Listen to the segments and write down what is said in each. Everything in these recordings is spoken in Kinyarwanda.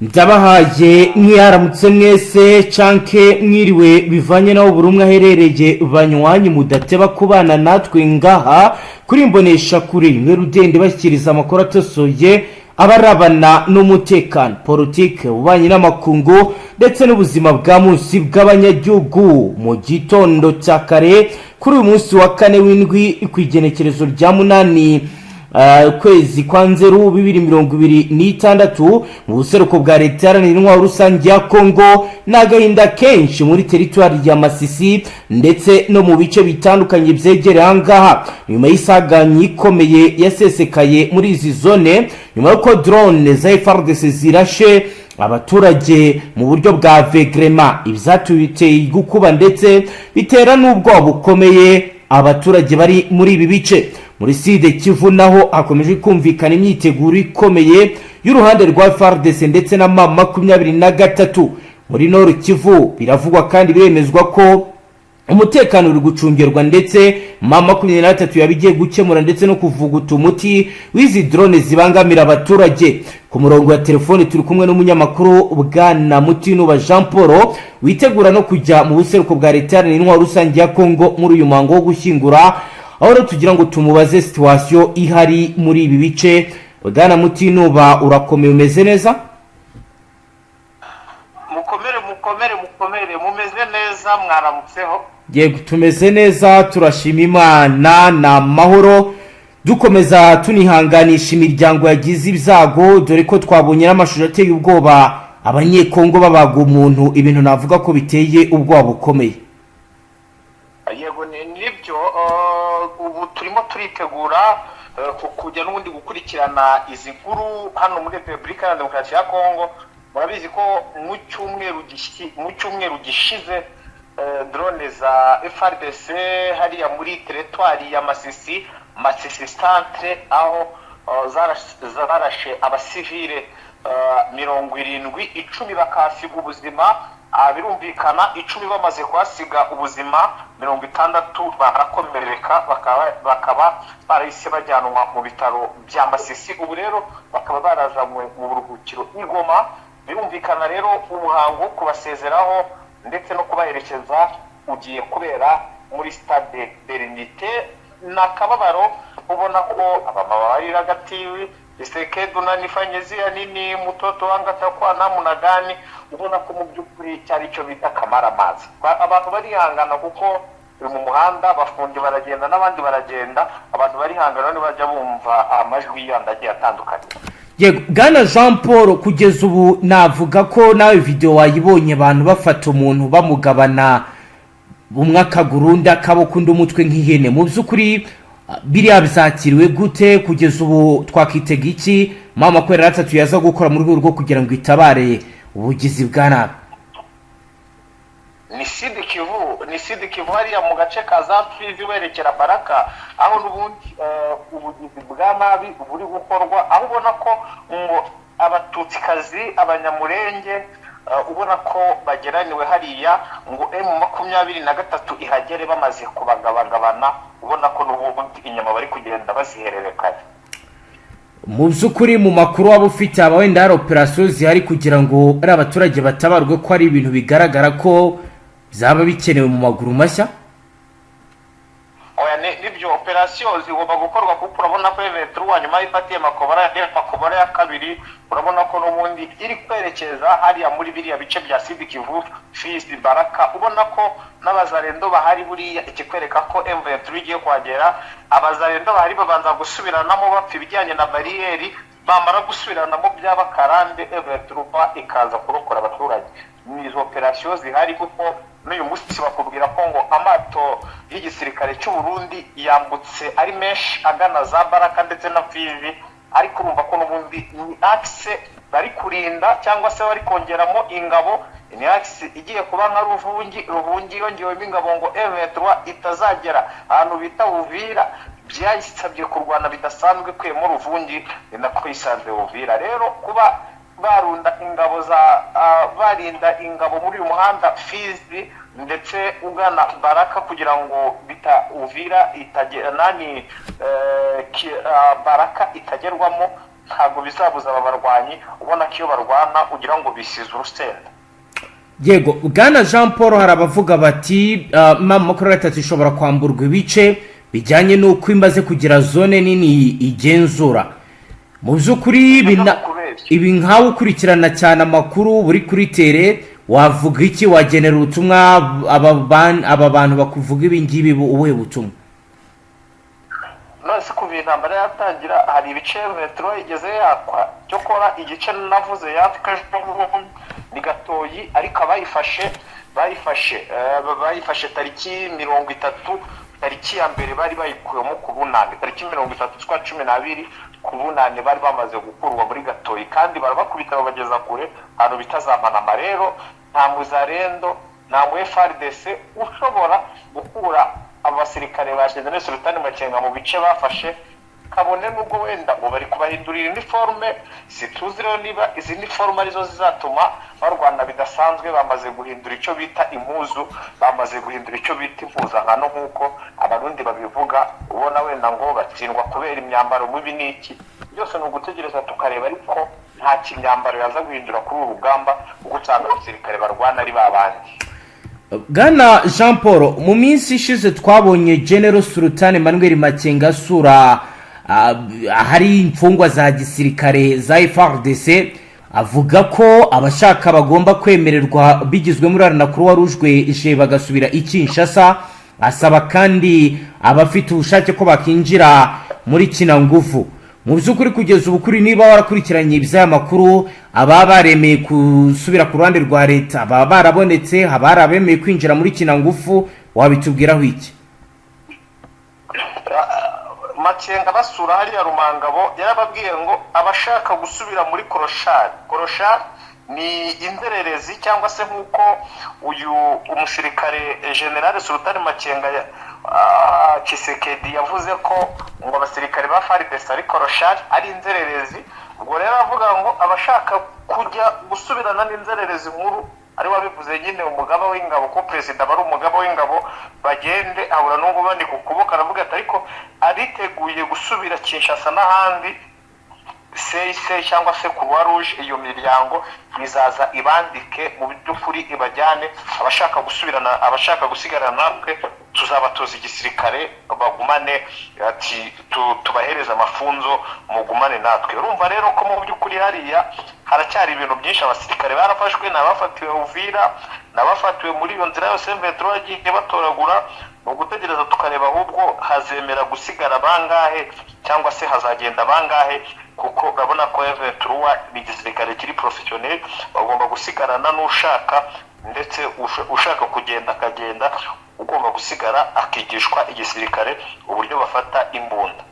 Ndabahaye mwaramutse mwese canke mwiriwe bivanye naho buri umwe aherereye banywanyi mudateba kubana natwe ngaha kuri imbonesha kuri mwe rudende bashyikiriza amakuru atosoye abarabana n'umutekano politike ubanye n'amakungu ndetse n'ubuzima bwa munsi bw'abanyagihugu mu gitondo cya kare kuri uyu munsi wa kane w'indwi kwigenekerezo rya munani kwezi kwa Nzeru 2026 mu buseruko bwa leta yaranira intwaro rusange ya Kongo n'agahinda kenshi muri teritwari ya Masisi ndetse no mu bice bitandukanye byegereye angaha nyuma y'isaganya ikomeye yasesekaye muri izi zone nyuma y'uko drone za FARDC zirashe abaturage mu buryo bwa vegrema ibyatubiteye gukuba ndetse bitera n'ubwoba bukomeye abaturage bari muri ibi bice muri Side Kivu naho hakomeje kumvikana imyiteguro ikomeye y'uruhande rwa FARDC ndetse na M23 muri Nord Kivu biravugwa kandi biremezwa ko umutekano uri gucungerwa ndetse M23 yabigiye gukemura ndetse no kuvuguta umuti w'izi drone zibangamira abaturage ku murongo wa telefone turi kumwe n'umunyamakuru Bwana Mutinuba Jean Paul witegura no kujya mu buseruko bwa leta y'intwaro rusange ya Kongo muri uyu muhango wo gushyingura aho tugira ngo tumubaze situation ihari muri ibi bice. Bwana Mutinuba urakomeye umeze neza? Mukomere mumeze neza mwaramutseho? Yego tumeze neza turashima Imana na mahoro dukomeza tunihanganisha imiryango yagize ibyago dore ko twabonye n'amashusho ateye ubwoba abanyekongo babaga umuntu ibintu navuga ko biteye ubwoba bukomeye. Yego nibyo ubu turimo turitegura kujya n'ubundi gukurikirana izi nkuru hano muri Repubulika ya Demokarasi ya Kongo. Murabizi ko mu cyumweru gishize drone za FARDC hariya muri teritwari ya Masisi centre aho zarashe abasivile 70 bakasiga ubuzima, birumvikana 10 bamaze kwasiga ubuzima 60 barakomereka bakaba barahise bajyanwa mu bitaro bya Masisi. Ubu rero bakaba barazanywe mu buruhukiro Igoma. Birumvikana rero umuhango kubasezeraho ndetse no kubaherekeza ugiye kubera muri Stade de l'Unité. Nakababaro ubona ko abamama bari hagati Isekedu na Nifanyezi nini mutoto wangata kwa namunagani ubona ko mu byukuri cyari cyo bita kamaramazi. Abantu bari hangana kuko mu muhanda bafunge baragenda n'abandi baragenda, abantu bari hangana ni bajya bumva amajwi yandagiye atandukanye. Yego Bwana Jean Paul kugeza ubu navuga ko nawe video wayibonye abantu bafata umuntu bamugabana umwe akagurunda kabokunda umutwe nk'ihene mu byukuri biriya bizakiriwe gute kugeza ubu twakitega iki M23 yaza gukora mu rwego rwo kugira ngo itabare ubugizi bwa nabi? Ni Side Kivu hariya mu gace ka za Fizi werekera Baraka aho n'ubundi ubugizi bwa nabi buri gukorwa, aho ubona ko ngo abatutsikazi abanyamurenge ubona ko bageraniwe hariya ngo M23 ihagere bamaze kubagabagabana, ubona ko n'ubundi inyama bari kugenda bazihererekanya. Mu byukuri mu makuru waba ufite aba wenda hari operation zihari kugira ngo ari abaturage batabarwe ko ari ibintu bigaragara ko zaba bikenewe mu maguru mashya? Oya nibyo operation zigomba gukorwa kuko urabona ko M23 nyuma y'ifatiye makobara ya kabiri urabona ko n'ubundi iri kwerekeza hariya muri biriya bice bya Side Kivu Fizi Baraka. Ubona ko n'abazarendo bahari buriya ikikwereka ko M23 igiye kwagera. Abazarendo bahari babanza gusubiranamo bapfa ibijyanye na bariyeri, bamara gusubiranamo by'abakarande M23 ikaza kurokora abaturage. Nizo operation zihari kuko n'uyu munsi bakubwira ko ngo amato y'igisirikare cy'u Burundi yambutse ari menshi agana za Baraka ndetse na Fizi, ariko urumva ko n'ubundi ni axe bari kurinda cyangwa se bari kongeramo ingabo. Ni axe igiye kuba nka Ruvungi yongewemo ingabo ngo M23 itazagera ahantu bita Uvira. Byayisabye kurwana bidasanzwe kwemo Ruvungi nako isanzwe Uvira. Rero kuba barinda ingabo muri uyu muhanda Fizi ndetse ugana Baraka kugira ngo bita Uvira itagera Baraka itagerwamo ntabwo bizabuza aba barwanyi ubona ko iyo barwana ugira ngo bisize urusenda. yego bwana Jean Paul, hari abavuga bati M23 ishobora kwamburwa ibice bijyanye n'uko imaze kugira zone nini igenzura. Mu by'ukuri ibi nkawe ukurikirana cyane amakuru buri kuri tere, wavuga iki, wagenera ubutumwa aba bantu bakuvuga ibi ngibi, ubuhe butumwa? none se kuva intambara yatangira hari ibice metero igeze yakwa cyo kora igice navuze yatwajwe ni Gatoyi, ariko bayifashe tariki 30, tariki ya mbere bari bayikuyemo ku bunani, tariki 30 z'ukwa 12 ku bunani bari bamaze gukurwa muri Gatoyi, kandi barabakubita babageza kure ahantu bitazamanama. Rero nta muzarendo nta mu FARDC ushobora gukura abasirikare ba General Sultan Makenga mu bice bafashe, kabone nubwo wenda ngo bari kubahindurira uniforme. Situzi rero niba izi uniforme arizo zizatuma barwana bidasanzwe. Bamaze guhindura icyo bita impuzu, bamaze guhindura icyo bita impuzankano nk'uko abarundi babivuga, ubona wenda ngo batsindwa kubera imyambaro mibi n'iki. Byose ni ugutegereza tukareba, ariko nta kimyambaro yaza guhindura kuri uru rugamba kuko usanga abasirikare barwana ari babandi. Bwana Jean Paul, mu minsi ishize twabonye General Sultan Emmanuel Makenga asura hari imfungwa za gisirikare za FARDC, avuga ko abashaka bagomba kwemererwa bigizwe muri arana Croix Rouge bagasubira i Kinshasa. Asaba kandi abafite ubushake ko bakinjira muri kina nguvu. Mu by'ukuri kugeza ubu kuri, niba warakurikiranye iby'aya makuru, aba baremeye gusubira ku ruhande rwa leta aba barabonetse, abari abemeye kwinjira muri kina ngufu, wabitubwiraho iki? Makenga basura hariya Rumangabo yarababwiye ngo abashaka gusubira muri Koroshari ni inzererezi, cyangwa se nk'uko uyu umusirikare General Sultan Makenga Tshisekedi yavuze ko ngo abasirikare ba FARDC ari Koroshari ari inzererezi. Ubwo rero avuga ngo abashaka kujya gusubirana n'inzererezi nkuru, ari wabivuze nyine umugaba w'ingabo, ko president bari umugaba w'ingabo, bagende abura n'ubwo bandi ku kuboko. Aravuga ati ariko ariteguye gusubira Kinshasa n'ahandi, CIC cyangwa se Croix Rouge, iyo miryango bizaza ibandike mu by'ukuri ibajyane. Abashaka gusubirana, abashaka gusigarana natwe tuzabatoza igisirikare bagumane, ati tubahereza amafunzo mugumane natwe. Urumva rero ko mu by'ukuri hariya haracyari ibintu byinshi. Abasirikare barafashwe, n'abafatiwe Uvira, n'abafatiwe muri iyo nzira yose M23 yagiye batoragura. Mu gutegereza tukareba ahubwo hazemera gusigara bangahe cyangwa se hazagenda bangahe, kuko urabona ko M23 ni igisirikare kiri professionnel. Bagomba gusigarana n'ushaka, ndetse ushaka kugenda akagenda, ugomba gusigara akigishwa igisirikare uburyo bafata imbunda.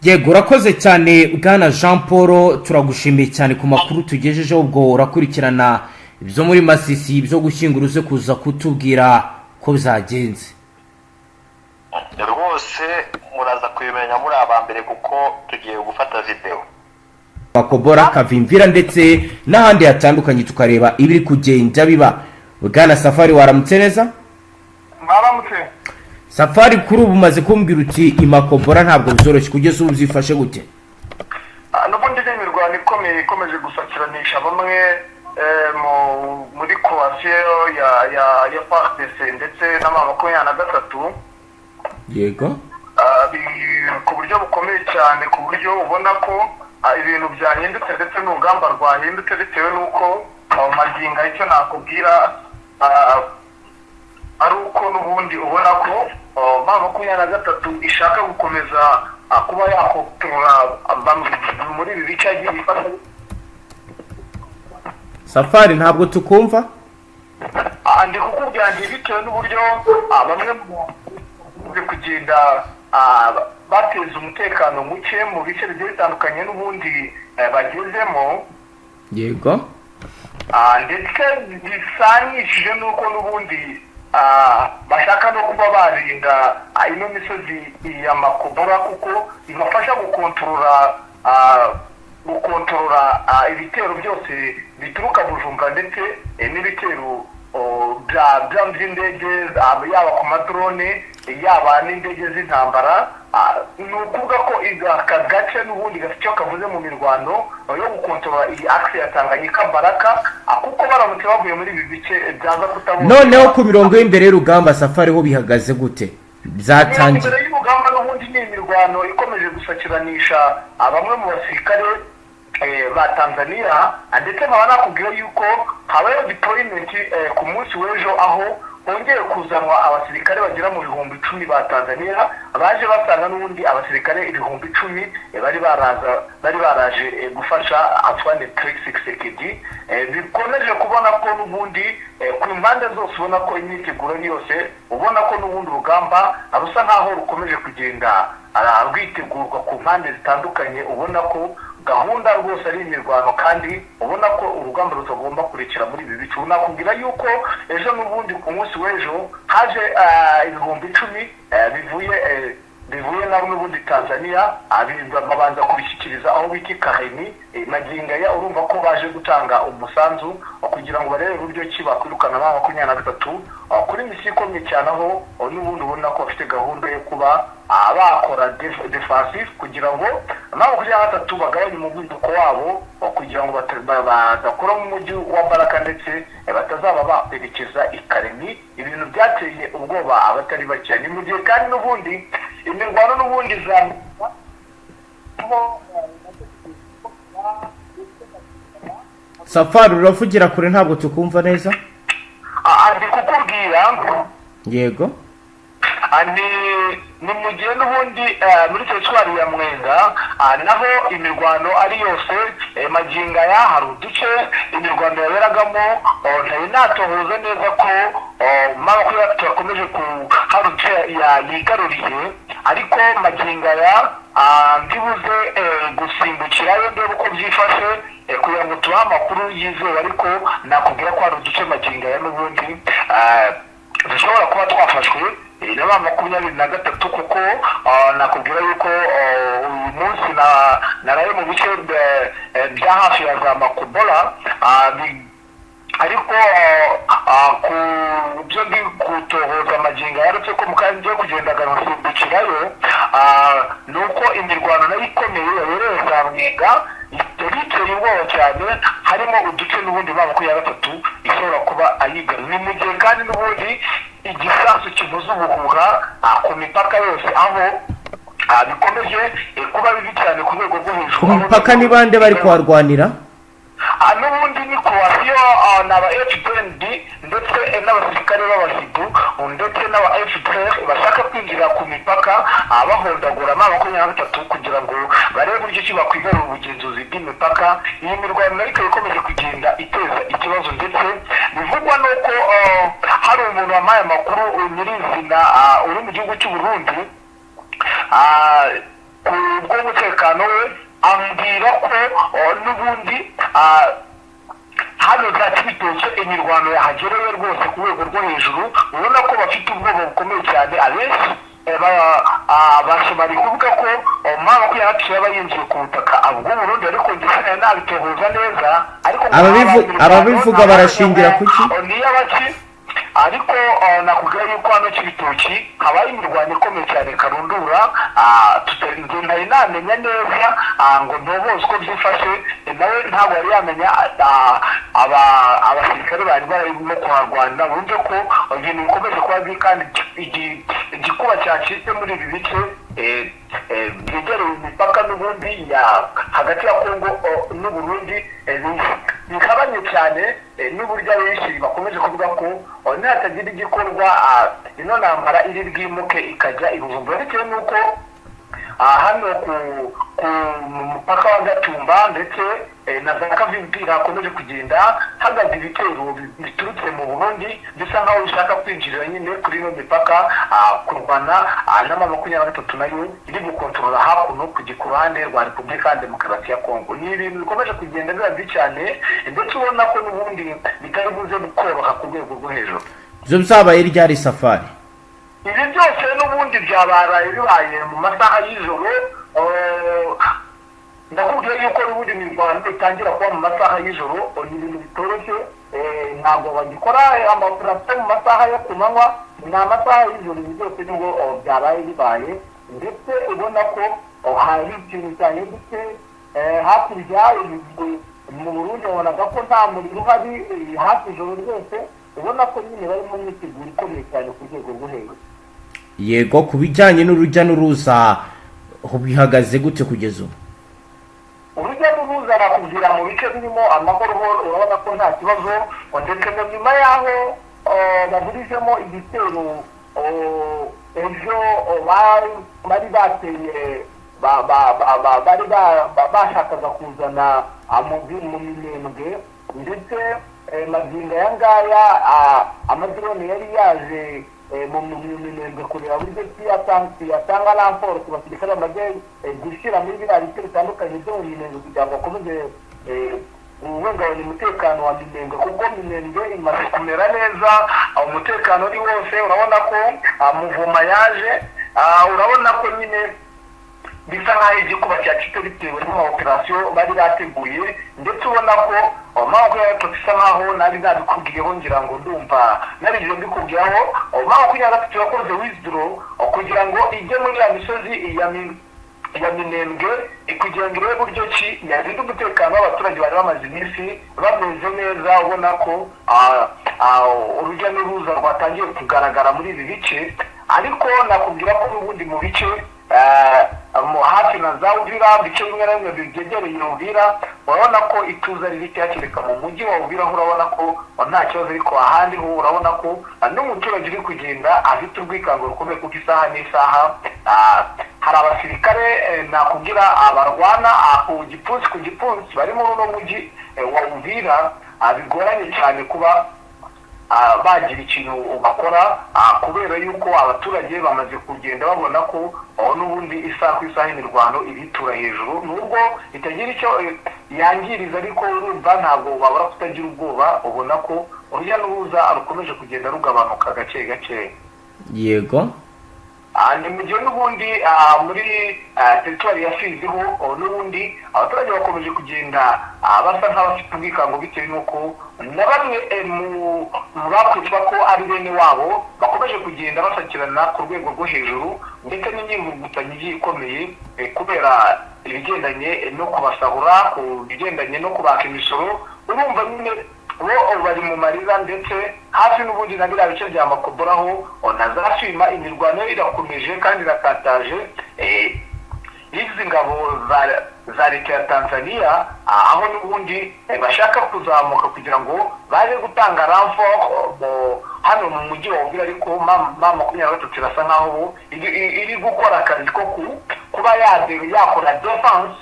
Yego, urakoze cyane Bwana Jean Paul, turagushimiye cyane ku makuru tugejejeho. Ubwo urakurikirana ibyo muri Masisi, ibyo gushyingura uze kuza kutubwira ko byagenze. Rwose muraza kubimenya muri abambere kuko tugiye gufata video. Bakobora Kavimvira ndetse n'ahandi hatandukanye tukareba ibiri kugenda biba. Bwana Safari, waramutse neza? Mwaramutse. Safari, kuri ubu umaze kumbwira uti imakobora ntabwo bizoroshye, kugeza ubu byifashe gute? N'ubundi imirwano ikomeye ikomeje gusakiranisha bamwe muri coalition ya FARDC ndetse n'ama23. Yego. Ku buryo bukomeye cyane, ku buryo ubona ko ibintu byahindutse ndetse n'urugamba rwahindutse, bitewe n'uko maginga icyo nakubwira ari uko n'ubundi ubona ko M23 ishaka gukomeza kuba yakontorora muri ibi bice yagiye ifata. Safari, ntabwo tukumva. Ndi kukubwira nti bitewe n'uburyo bamwe mu kugenda bateza umutekano muke mu bice bigiye bitandukanye n'ubundi bagezemo. Yego. Ndetse bisanyishije n'uko n'ubundi bashaka no kuba barinda ino misozi ya Makobora, kuko ibafasha gukontorora ibitero byose bituruka Bujumbura ndetse n'ibitero bya byaba by'indege yaba ku madrone yaba n'indege z'intambara. Ni ukuvuga ko aka gace n'ubundi gafite icyo kavuze mu mirwano yo gukontorora iyi akisi ya Tanganyika Baraka, kuko baramutse bavuye muri ibi bice byaza kutabona. Noneho ku mirongo y'imbere y'urugamba Safari ho bihagaze gute? Byatangiye imbere y'urugamba n'ubundi ni imirwano ikomeje gusakiranisha bamwe mu basirikare ba Tanzania, ndetse nkaba nakubwira yuko habayeho deployment ku munsi w'ejo, aho hongeye kuzanwa abasirikare bagera mu 10,000 ba Tanzania, baje basanga n'ubundi abasirikare 10,000 bari baraje gufasha Antoine Felix Tshisekedi. Bikomeje kubona ko n'ubundi ku impande zose ubona ko imyiteguro yose, ubona ko n'ubundi urugamba rusa nkaho rukomeje kugenda rwitegurwa ku mpande zitandukanye, ubona ko gahunda rwose ari imirwano, kandi ubona ko urugamba rutagomba kurekera muri ibi bice. Nakubwira yuko ejo n'ubundi ku munsi w'ejo haje 10,000 bivuye na n'ubundi Tanzania, babanza kubishyikiriza aho bita Kahini Magingaya. Urumva ko baje gutanga umusanzu kugira ngo barebe uburyo ki bakwirukana ba 23 kuri misiyo ikomeye cyane, aho n'ubundi ubona ko bafite gahunda yo kuba bakora defensive kugira ngo nabo kuri 23 bagabanye umuvuduko wabo, kugira ngo badakora mu mujyi wa Baraka ndetse batazaba baperekeza ikaremi. Ibintu byateye ubwoba abatari bake. Ni mu gihe kandi n'ubundi imirwano n'ubundi Safari uravugira kure ntabwo tukumva neza. Ndi kukubwira Yego. ni mu gihe n'ubundi muri teritwari ya Mwenga naho imirwano ari yose Magingaya hari uduce imirwano yaberagamo, ntari natohoza neza ko makumyabiri turakomeje hari uduce yigaruriye, ariko Magingaya ndibuze gusimbukirayo ndebe uko byifashe kugira ngo tubahe amakuru yizewe, ariko nakubwira ko hari uduce Magingaya n'ubundi dushobora kuba twafashwe na 23, kuko nakubwira yuko uyu munsi naraye mu bice bya hafi ya za Makobola, ariko ku byo ndi kutohoza Magingaya yaretse ko mukanya ngiye kugenda gasimbukirayo, ni uko imirwano nayo ikomeye yabereye za Mwenga biteye ubwoba cyane, harimo uduce n'ubundi ba 23 ishobora kuba ayigarura. Ni mu gihe kandi n'ubundi igisasu kivuza ubuhuha ku mipaka yose, aho bikomeje kuba bibi cyane ku rwego rwo hejuru. Ku mipaka ni bande bari kuharwanira? N'ubundi ni Croatia n'aba FPND ndetse n'abasirikare b'abasidu ndetse n'aba FPR bashaka kwinjira ku mipaka bahondagura 23 kugira ngo barebe uburyo ki bakwigarura ubugenzuzi bw'imipaka. Iyi mirwano ariko ikomeje kugenda iteza ikibazo, ndetse bivugwa nuko hari umuntu wamaye amakuru nyirizina uri mu gihugu cy'u Burundi ku bw'umutekano we, ambwira ko n'ubundi hano za Kibitoke imirwano yahagerewe rwose ku rwego rwo hejuru, ubona ko bafite ubwoba bukomeye cyane. Abenshi bari kuvuga ko makumyabiri yaba yinjiye ku butaka bw'u Burundi, ariko ndetse nabitohoza neza, ariko ababivuga barashingira kuki? Ariko nakubwira yuko hano Kibitoki habaye imirwano ikomeye cyane karundura, ntari namenya neza ngo ntoboze uko byifashe, nawe ntabwo yari yamenya abasirikare bari barimo kuharwanira. Bumve ko ibintu bikomeje kuba bibi, kandi igikuba cyacitse muri ibi bice byegereye imipaka n'ubundi hagati ya Kongo n'Uburundi bikabanye cyane, n'uburyo abenshi bakomeje kuvuga ko nihatagira igikorwa ino ntambara iri bwimuke ikajya i Bujumbura, bitewe n'uko hano ku mupaka wa Gatumba ndetse na za Kavimvira hakomeje kugenda hagaze ibitero biturutse mu Burundi, bisa nkaho bishaka kwinjirira nyine kuri ino mipaka kurwana na 23 nayo iri gukontorora hakuno ku ruhande rwa Repubulika ya Demokarasi ya Kongo. Ni ibintu bikomeje kugenda bibi cyane, ndetse ubona ko n'ubundi bitari buze gukoroha ku rwego rwo hejuru. Ibyo byabaye ryari Safari? Ibi byose n'ubundi bibaye mu masaha y'ijoro. ndakubwira yuko n'ubundi mu Rwanda itangira kuba mu masaha y'ijoro, ni ibintu bitoroshye ntabwo bagikora amaoperasiyo mu masaha yo ku manywa, ni amasaha y'ijoro byose nibwo byabaye bibaye, ndetse ubona ko hari ikintu cyahindutse hakurya mu Burundi. Wabonaga ko nta muriro uhari hafi ijoro ryose, ubona ko nyine bari mu myiteguro ikomeye cyane ku rwego rwo hejuru. Yego, ku bijyanye n'urujya n'uruza bihagaze gute kugeza ubu? Urujya n'uruza nakubwira mu bice birimo amahoro urabona ko nta kibazo, ndetse na nyuma y'aho baburijemo igitero ejo bari bateye bari bashakaga kuzana mu Minembwe, ndetse magingo aya ngaya amadrone yari yaje mu Minembwe kureba buryo yatanga ramporo ku basirikare bamaze gushyira muri biriya bice bitandukanye byo mu Minembwe kugira ngo bakomeze kubungabanya umutekano wa Minembwe, kuko Minembwe imaze kumera neza, umutekano uri wose. Urabona ko Muvuma yaje, urabona ko nyine bisa nk'aho igikuba cyacitse bitewe n'amaoperasiyo bari bateguye, ndetse ubona ko makumyabiri bisa nk'aho nari nabikubwiyeho, ngira ngo ndumva nabigeze mbikubwiraho. Makumyabiri yakoze withdraw kugira ngo ijye muri ya misozi ya Minembwe, kugira ngo irebe buryo ki yarinda umutekano w'abaturage bari bamaze iminsi bameze neza. Ubona ko urujya n'uruza rwatangiye kugaragara muri ibi bice, ariko nakubwira ko n'ubundi mu bice hafi na za Uvira, bice bimwe na bimwe byegereye Uvira, urabona ko ituza riri cyakireka mu mujyi wa Uvira. Urabona ko nta kibazo, ariko ahandi ho urabona ko n'umuturage uri kugenda afite urwikango rukomeye, kuko isaha n'isaha hari abasirikare nakubwira barwana ku gipfunsi bari muri uno mujyi wa Uvira. Bigoranye cyane kuba bagira ikintu bakora, kubera yuko abaturage bamaze kugenda babona ko n'ubundi isaha ku isaha imirwano ibitura hejuru, nubwo itagira icyo yangiriza, ariko urumva ntabwo babura kutagira ubwoba. ubona ko urujya n'uruza rukomeje kugenda rugabanuka gake gake. Yego, ni mu gihe n'ubundi muri teritwari ya Fizi ho n'ubundi abaturage bakomeje kugenda basa nk'abafite ubwikango, bitewe n'uko na bamwe mu bakwitwa ko ari bene wabo bakomeje kugenda basakirana ku rwego rwo hejuru, ndetse n'imyivugutanyo igiye ikomeye kubera ibigendanye no kubasahura, ku bigendanye no kubaka imisoro. Urumva nyine bo bari mu marira, ndetse hafi n'ubundi na biriya bice bya Makoboraho na za Shima imirwano irakomeje kandi irakataje. Izi ngabo za leta ya Tanzania aho n'ubundi bashaka kuzamuka kugira ngo baje gutanga ramfort hano mu mujyi wa Uvira, ariko makumyabiri irasa nkaho iri gukora akazi ko kuba yakora defense,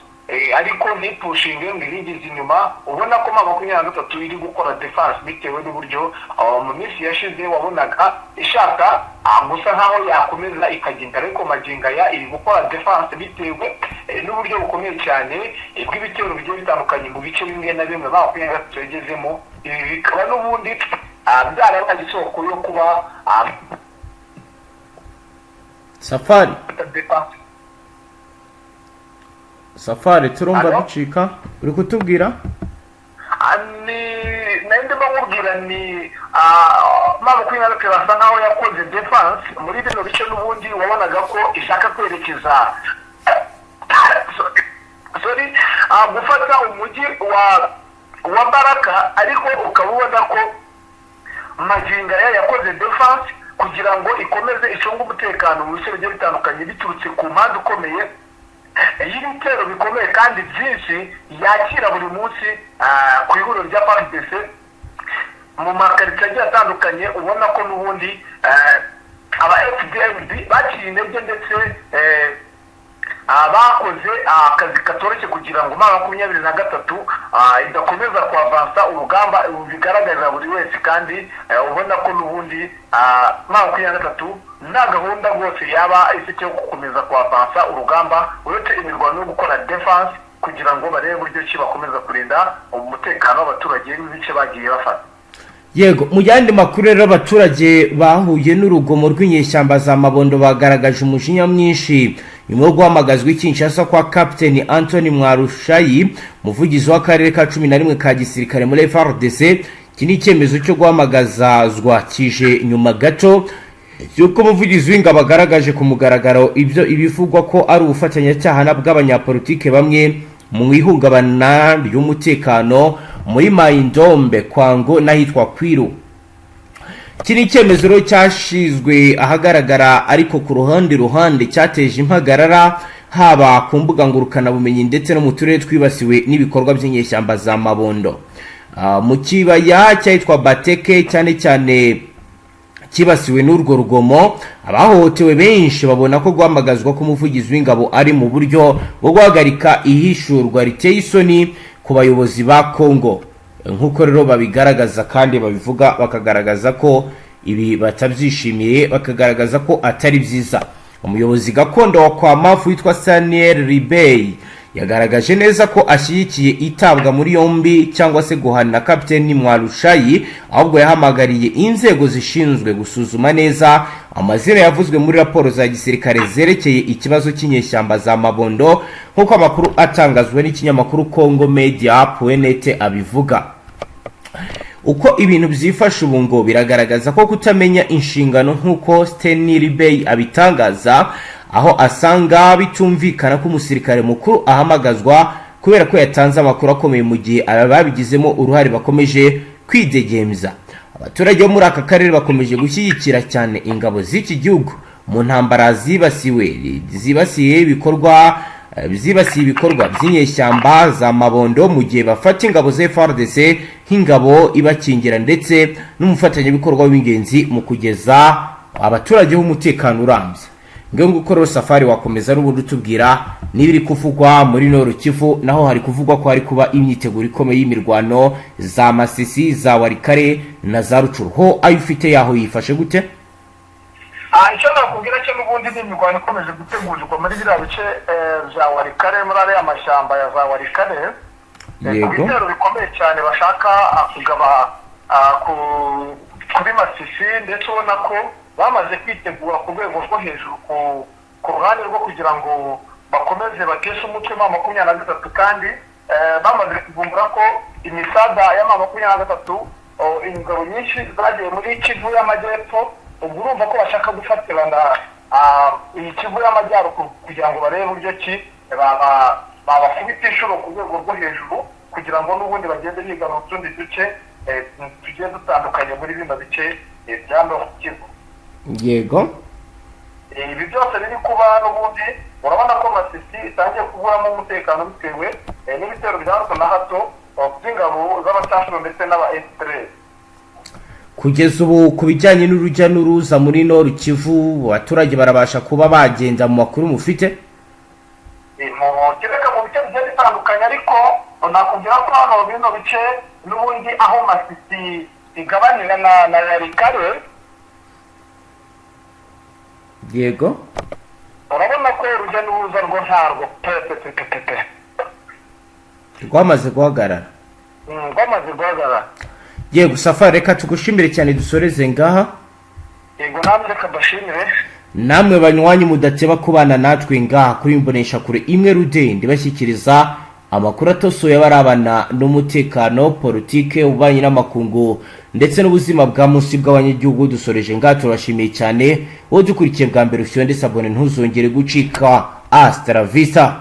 ariko ntipushinge ngo irigize inyuma. Ubona ko makumyabiri iri gukora defense bitewe n'uburyo mu minsi yashize wabonaga ishaka gusa nkaho yakomeza ikagenda, ariko magingo aya iri gukora defense bitewe n'uburyo bukomeye cyane bw'ibitero bigiye bitandukanye mu bice bimwe na bimwe makumyabiri yagezemo. Ibi bikaba n'ubundi byarabaye isoko yo kuba Safari turumva bicika, uri kutubwira? Ndimo nkubwira ni makumyabiri basa nkaho yakoze defense muri bino bice, n'ubundi wabonaga ko ishaka kwerekeza gufata umujyi wa Baraka, ariko ukaba ubona ko magingo aya yakoze defense kugira ngo ikomeze icunge umutekano mu bice bigiye bitandukanye, biturutse ku mpande ukomeye y'ibitero bikomeye kandi byinshi yakira buri munsi ku ihuriro rya FARDC mu makaritsiye agiye atandukanye. Ubona ko n'ubundi aba FDLB baciye intege, ndetse bakoze akazi katoroshye kugira ngo makumyabiri na gatatu idakomeza kuavansa urugamba, bigaragarira buri wese. kandi ubona ko n'ubundi makumyabiri na gatatu nta gahunda rwose yaba ifite yo gukomeza kuavansa urugamba, uretse imirwano yo gukora defense kugira ngo barebe uburyo ki bakomeza kurinda umutekano w'abaturage n'ibice bagiye bafata. Yego, mu yandi makuru rero abaturage bahuye n'urugomo rw'inyeshyamba za Mabondo bagaragaje umujinya mwinshi nyuma yo guhamagazwa i Kinshasa kwa Captain Anthony Mwarushayi, umuvugizi w'akarere ka 11 ka gisirikare muri FARDC, iki ni icyemezo cyo guhamagazwa kije nyuma gato yuko umuvugizi w'ingabo agaragaje ku mugaragaro ibivugwa ko ari ubufatanyacyaha bw'abanyapolitike bamwe mu ihungabana ry'umutekano muri Mai-Ndombe, Kwango n'ahitwa Kwilu. Iki ni icyemezo rero cyashizwe ahagaragara, ariko ku ruhande cyateje impagarara haba ku mbuga ngurukanabumenyi ndetse no mu turere twibasiwe n'ibikorwa by'inyeshyamba za Mabondo. Mu kibaya cyahitwa Bateke cyane cyane kibasiwe n'urwo rugomo, abahohotewe benshi babona ko guhamagazwa k'umuvugizi w'ingabo ari mu buryo bwo guhagarika ihishurwa riteye isoni ku bayobozi ba Kongo, nk'uko rero babigaragaza kandi babivuga, bakagaragaza ko ibi batabyishimiye, bakagaragaza ko atari byiza. Umuyobozi gakondo wa Kwamafu witwa Saniel Ribey yagaragaje neza ko ashyigikiye itabwa muri yombi cyangwa se guhana Kapiteni Mwarushayi, ahubwo yahamagariye inzego zishinzwe gusuzuma neza amazina yavuzwe muri raporo za gisirikare zerekeye ikibazo cy'inyeshyamba za Mabondo, nk'uko amakuru atangazwe n'ikinyamakuru Congo Media.net abivuga. Uko ibintu byifashe ubu ngo biragaragaza ko kutamenya inshingano nk'uko Stanley Bay abitangaza, aho asanga bitumvikana ko umusirikare mukuru ahamagazwa kubera ko yatanze amakuru akomeye mu gihe ababigizemo uruhare bakomeje kwidegembya. Abaturage bo muri aka karere bakomeje gushyigikira cyane ingabo z'iki gihugu mu ntambara zibasiye ibikorwa by'inyeshyamba za Mabondo, mu gihe bafata ingabo za FARDC nk'ingabo ibakingira ndetse n'umufatanyabikorwa w'ingenzi mu kugeza abaturage b'umutekano urambye. Nguko rero Safari wakomeza n'ubundi utubwira n'ibiri kuvugwa muri Nord Kivu, naho hari kuvugwa ko hari kuba imyiteguro ikomeye y'imirwano za Masisi, za Warikare na za Rucuru. Ho ayo ufite yaho yifashe gute? Icyo nakubwira cyo n'ubundi ni imirwano ikomeje gutegurwa muri biriya bice bya Warikare, muri ariya mashyamba ya za Warikare. Yego. Ibitero bikomeye cyane bashaka kugaba kuri Masisi, ndetse ubona ko bamaze kwitegura ku rwego rwo hejuru ku ruhande rwo kugira ngo bakomeze bateshe umutwe wa 23, kandi bamaze kuvumbura ko imisada ya 23 ingabo nyinshi zagiye muri Kivu y'Amajyepfo. Ubwo urumva ko bashaka gufatirana iyi Kivu y'Amajyaruguru kugira ngo barebe uburyo ki babakubita inshuro ku rwego rwo hejuru, kugira ngo n'ubundi bagende biga mu tundi duce tugiye dutandukanye muri bino bice bya Nord Kivu. Yego. Ibi byose biri kuba n'ubundi urabona ko Masisi itangiye kuburamo umutekano bitewe n'ibitero bya hato na hato by'ingabo z'abatanzwe ndetse n'aba S3. Kugeza ubu ku bijyanye n'urujya n'uruza muri Nord Kivu, abaturage barabasha kuba bagenda mu makuru mufite? Kereka mu bice bigiye bitandukanye, ariko nakubwira ko hano bino bice n'ubundi aho Masisi igabanira na Warikare. Yego. Urabona ko urujya n'uruza rwo ntarwo pepepepepe rwamaze guhagarara. Rwamaze guhagarara. Yego Safari, reka tugushimire cyane dusoreze ngaha. Yego namwe reka bashimire. Namwe banywanyi mudateba kubana natwe ngaha kuri imbonesha kure imwe Rudende bashyikiriza amakuru atosoye barabana n'umutekano, politike, ububanyi n'amakungu ndetse n'ubuzima bwa munsi bw'abanyagihugu. Dusoreje ngaha, turashimiye cyane wowe dukurikiye bwa mbere, ufite ndetse abone ntuzongere gucika. Hasta la vista.